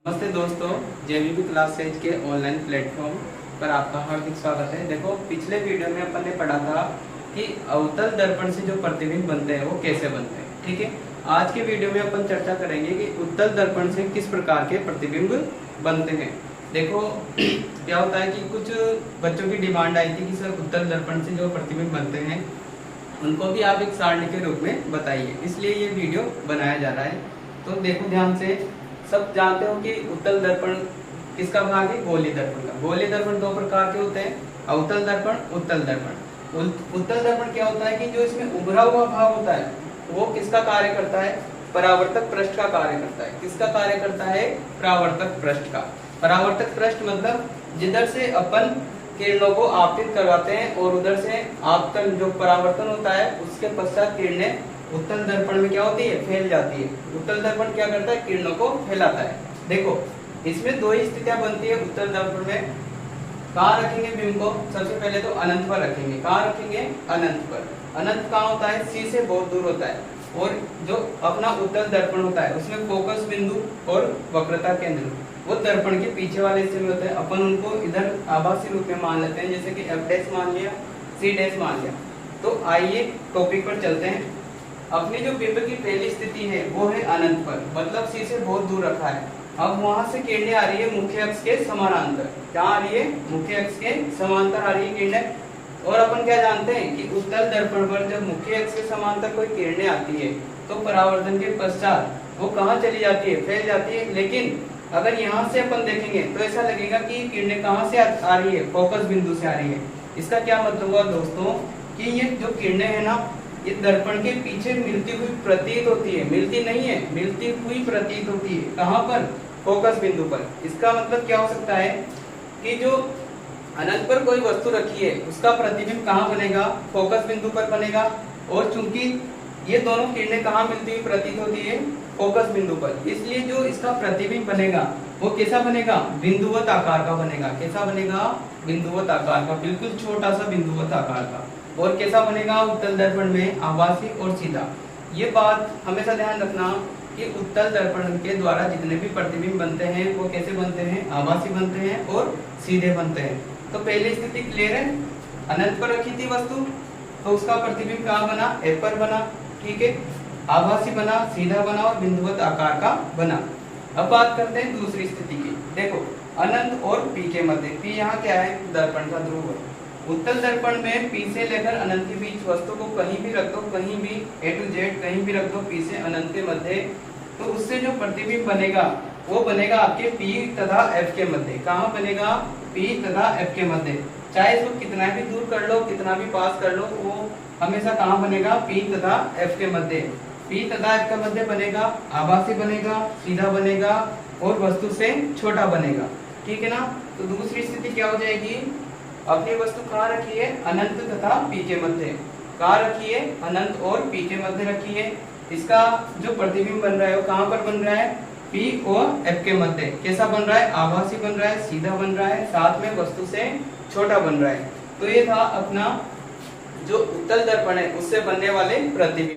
नमस्ते दोस्तों, जेवीबी क्लासेज के ऑनलाइन प्लेटफॉर्म पर आपका हार्दिक स्वागत है। देखो, पिछले वीडियो में अपन ने पढ़ा था कि अवतल दर्पण से जो प्रतिबिंब बनते हैं वो कैसे बनते हैं। ठीक है, आज के वीडियो में अपन चर्चा करेंगे कि उत्तल दर्पण से किस प्रकार के प्रतिबिंब बनते हैं। देखो क्या होता है कि कुछ बच्चों की डिमांड आई थी कि सर उत्तल दर्पण से जो प्रतिबिंब बनते हैं उनको भी आप एक सारणी के रूप में बताइए, इसलिए ये वीडियो बनाया जा रहा है। तो देखो ध्यान से, सब जानते हो कि उत्तल दर्पण किसका भाग है? गोलीय दर्पण का। गोलीय दर्पण दो प्रकार के होते हैं, अवतल दर्पण, उत्तल दर्पण। उत्तल दर्पण क्या होता है कि जो इसमें उभरा हुआ भाग होता है वो किसका कार्य करता है? परावर्तक पृष्ठ का कार्य करता है। किसका कार्य करता है? परावर्तक पृष्ठ का। परावर्तक पृष्ठ मतलब जिधर से अपन किरणों को आपतित करवाते हैं और उधर से आपतन जो परावर्तन होता है उसके पश्चात किरणें उत्तल दर्पण में क्या होती है? फैल जाती है। उत्तल दर्पण क्या करता है? किरणों को फैलाता है। देखो, इसमें दो ही स्थितियां बनती है उत्तल दर्पण में। कहाँ रखेंगे बिंब को? सबसे पहले तो अनंत पर रखेंगे। कहाँ रखेंगे? अनंत पर। अनंत कहाँ होता है? सी से बहुत दूर होता है। और जो अपना उत्तल दर्पण होता है उसमें फोकस बिंदु और वक्रता केंद्र वो दर्पण के पीछे वाले हिस्से में होते हैं। अपन उनको इधर आभासी रूप में मान लेते हैं, जैसे कि एफ डैश मान लिया, सी डैश मान लिया। तो आइए टॉपिक पर चलते हैं। अपनी जो बिंब की पहली स्थिति है वो है अनंत पर, मतलब सी से बहुत दूर रखा है। अब वहां से किरणें आ रही है मुख्य अक्ष के समानांतर। क्या आ रही है? मुख्य अक्ष के समांतर आ रही है किरणें। और अपन क्या जानते हैं कि उत्तल दर्पण पर जब मुख्य अक्ष के समांतर कोई किरणें आती है तो परावर्तन के पश्चात वो कहाँ चली जाती है? फैल जाती है। लेकिन अगर यहाँ से अपन देखेंगे तो ऐसा लगेगा कि किरणें कहाँ से आ रही है? फोकस बिंदु से आ रही है। इसका क्या मतलब हुआ दोस्तों कि ये जो किरणें है ना, ये दर्पण के पीछे मिलती हुई प्रतीत होती है। मिलती नहीं है, मिलती हुई प्रतीत होती है। कहाँ पर? फोकस बिंदु पर। इसका मतलब क्या हो सकता है कि जो अनंत पर कोई वस्तु रखी है उसका प्रतिबिंब कहाँ बनेगा? फोकस बिंदु पर बनेगा। और चूंकि ये दोनों किरणें कहाँ मिलती हुई प्रतीत होती है? फोकस बिंदु पर। इसलिए जो इसका प्रतिबिंब बनेगा वो कैसा बनेगा? बिंदुवत आकार का बनेगा। कैसा बनेगा? बिंदुवत आकार का, बिल्कुल छोटा सा बिंदुवत आकार का। और कैसा बनेगा? उत्तल दर्पण में आभासी और सीधा। ये बात हमेशा ध्यान रखना कि उत्तल दर्पण के द्वारा जितने भी प्रतिबिंब बनते हैं वो कैसे बनते हैं? आभासी बनते हैं और सीधे बनते हैं। तो पहली स्थिति क्लियर है? अनंत पर रखी थी वस्तु तो उसका प्रतिबिंब कहाँ बना? एफ पर बना। ठीक है, आभासी बना, सीधा बना और बिंदुवत आकार का बना। अब बात करते हैं दूसरी स्थिति की। देखो, अनंत और पी के मध्य, पी यहाँ क्या है? दर्पण का ध्रुव। उत्तल दर्पण में पी से लेकर अनंत के बीच वस्तु को कहीं भी रख दो, कहीं भी ए टू जेड कहीं भी रख दो पी से अनंत के मध्य, तो उससे जो प्रतिबिंब बनेगा वो बनेगा आपके पी तथा एफ के मध्य। कहाँ बनेगा? पी तथा एफ के मध्य। चाहे इसको कितना भी दूर कर लो, कितना भी पास कर लो, वो हमेशा कहाँ बनेगा? पी तथा एफ के मध्य। पी तथा एफ के मध्य बनेगा, आभासी बनेगा, सीधा बनेगा और वस्तु से छोटा बनेगा। ठीक है ना? तो दूसरी स्थिति क्या हो जाएगी? अपनी वस्तु कहाँ रखी है? अनंत तथा पी के मध्य। कहाँ रखी है? अनंत और पी के मध्य रखी है। इसका जो प्रतिबिंब बन रहा है वो कहाँ पर बन रहा है? पी और एफ के मध्य। कैसा बन रहा है? आभासी बन रहा है, सीधा बन रहा है, साथ में वस्तु से छोटा बन रहा है। तो ये था अपना जो उत्तल दर्पण है उससे बनने वाले प्रतिबिंब।